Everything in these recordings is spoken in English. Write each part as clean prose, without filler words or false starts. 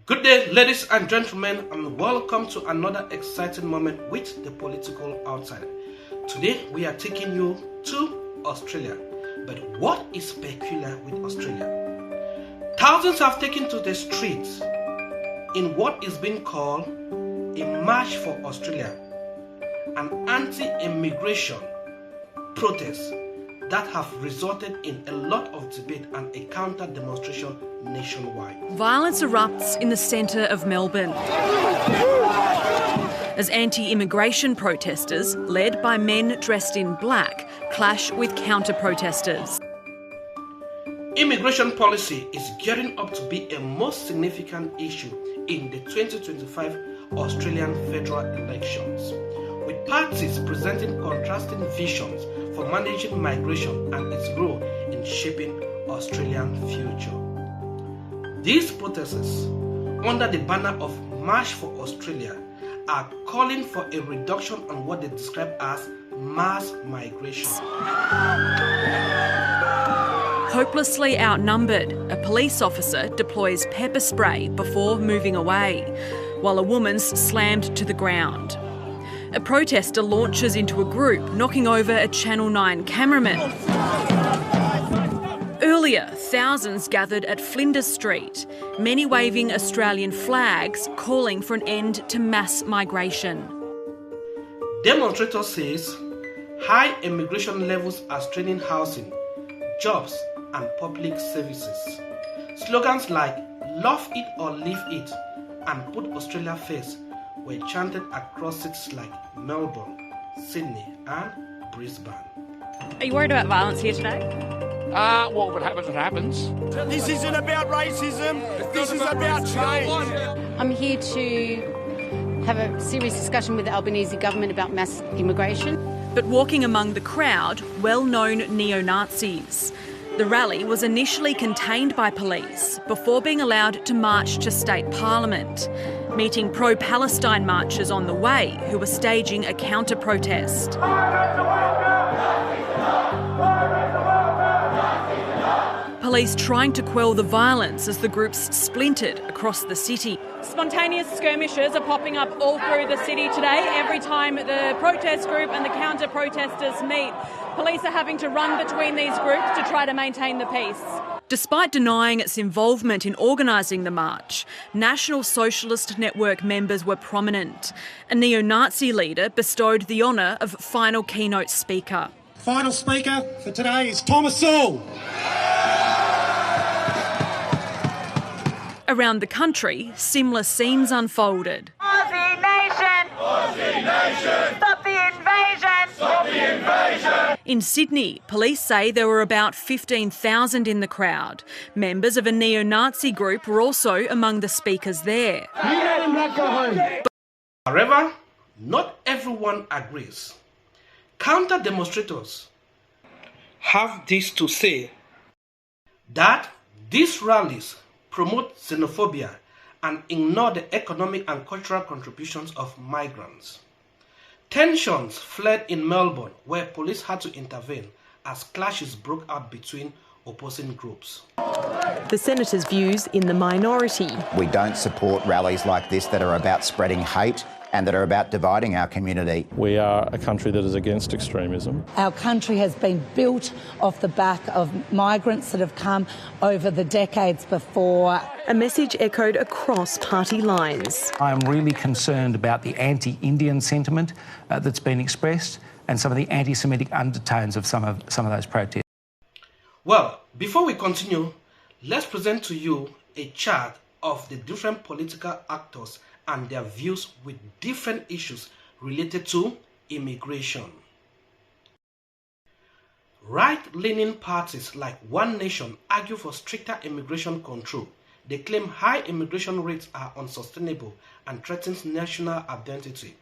Good day, ladies and gentlemen, and welcome to another exciting moment with the Political Outsider. Today, we are taking you to Australia. But what is peculiar with Australia? Thousands have taken to the streets in what is being called a March for Australia, an anti-immigration protest that have resulted in a lot of debate and a counter-demonstration nationwide. Violence erupts in the centre of Melbourne as anti-immigration protesters, led by men dressed in black, clash with counter-protesters. Immigration policy is gearing up to be a most significant issue in the 2025 Australian federal elections, with parties presenting contrasting visions for managing migration and its role in shaping Australian future. These protesters, under the banner of March for Australia, are calling for a reduction on what they describe as mass migration. Hopelessly outnumbered, a police officer deploys pepper spray before moving away, while a woman's slammed to the ground. A protester launches into a group, knocking over a Channel 9 cameraman. Earlier, thousands gathered at Flinders Street, many waving Australian flags, calling for an end to mass migration. Demonstrators says high immigration levels are straining housing, jobs and public services. Slogans like "Love it or leave it" and "Put Australia first" were chanted across cities like Melbourne, Sydney and Brisbane. Are you worried about violence here today? What happens, it happens. This isn't about racism, this is about change. I'm here to have a serious discussion with the Albanese government about mass immigration. But walking among the crowd, well-known neo-Nazis. The rally was initially contained by police before being allowed to march to state parliament, meeting pro-Palestine marchers on the way who were staging a counter-protest. Police trying to quell the violence as the groups splintered across the city. Spontaneous skirmishes are popping up all through the city today. Every time the protest group and the counter-protesters meet, police are having to run between these groups to try to maintain the peace. Despite denying its involvement in organising the march, National Socialist Network members were prominent. A neo-Nazi leader bestowed the honour of final keynote speaker. Final speaker for today is Thomas Sowell. Around the country, similar scenes unfolded. Aussie Nation! Aussie Nation! Stop the invasion! Stop the invasion! In Sydney, police say there were about 15,000 in the crowd. Members of a neo-Nazi group were also among the speakers there. However, not everyone agrees. Counter-demonstrators have this to say, that these rallies promote xenophobia and ignore the economic and cultural contributions of migrants. Tensions flared in Melbourne, where police had to intervene as clashes broke out between opposing groups. The Senator's views in the minority. We don't support rallies like this that are about spreading hate and that are about dividing our community. We are a country that is against extremism. Our country has been built off the back of migrants that have come over the decades before. A message echoed across party lines. I am really concerned about the anti-Indian sentiment that's been expressed and some of the anti-Semitic undertones of some of those protests. Well, before we continue, let's present to you a chart of the different political actors and their views with different issues related to immigration. Right-leaning parties like One Nation argue for stricter immigration control. They claim high immigration rates are unsustainable and threatens national identity.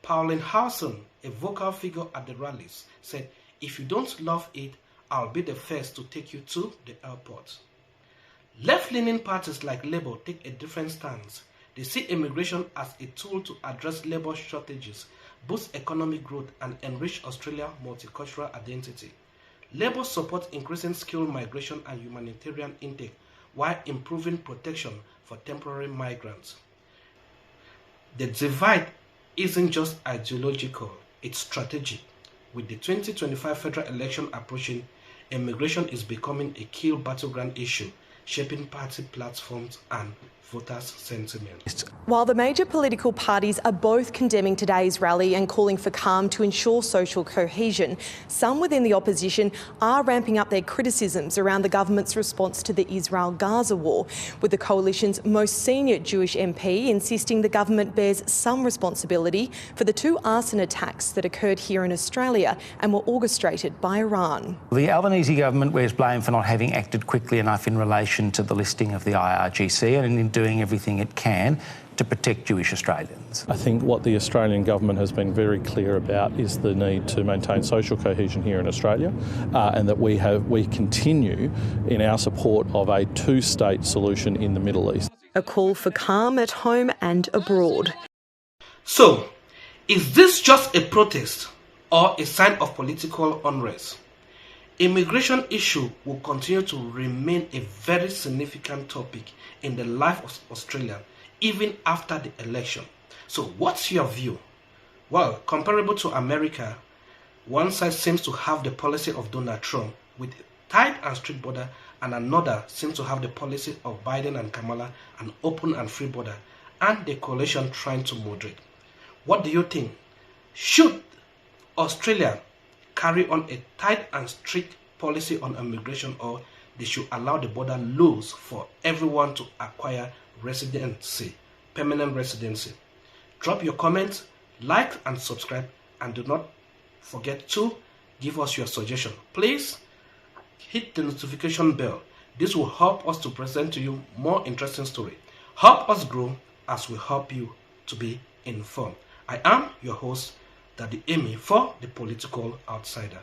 Pauline Howson, a vocal figure at the rallies, said, "If you don't love it, I'll be the first to take you to the airport." Left-leaning parties like Labour take a different stance. They see immigration as a tool to address labour shortages, boost economic growth and enrich Australia's multicultural identity. Labour supports increasing skilled migration and humanitarian intake, while improving protection for temporary migrants. The divide isn't just ideological, it's strategic. With the 2025 federal election approaching, immigration is becoming a key battleground issue, shaping party platforms and voters' sentiment. While the major political parties are both condemning today's rally and calling for calm to ensure social cohesion, some within the opposition are ramping up their criticisms around the government's response to the Israel-Gaza war, with the coalition's most senior Jewish MP insisting the government bears some responsibility for the 2 arson attacks that occurred here in Australia and were orchestrated by Iran. The Albanese government wears blame for not having acted quickly enough in relation to the listing of the IRGC and in doing everything it can to protect Jewish Australians. I think what the Australian government has been very clear about is the need to maintain social cohesion here in Australia, and that we continue in our support of a 2-state solution in the Middle East. A call for calm at home and abroad. So, is this just a protest or a sign of political unrest? Immigration issue will continue to remain a very significant topic in the life of Australia, even after the election. So what's your view? Well, comparable to America, one side seems to have the policy of Donald Trump with a tight and strict border, and another seems to have the policy of Biden and Kamala, an open and free border, and the coalition trying to moderate. What do you think? Should Australia carry on a tight and strict policy on immigration, or they should allow the border loose for everyone to acquire residency, permanent residency? Drop your comments, like and subscribe, and do not forget to give us your suggestion. Please hit the notification bell. This will help us to present to you more interesting stories. Help us grow as we help you to be informed. I am your host, Daddy Amy, for The Political Outsider.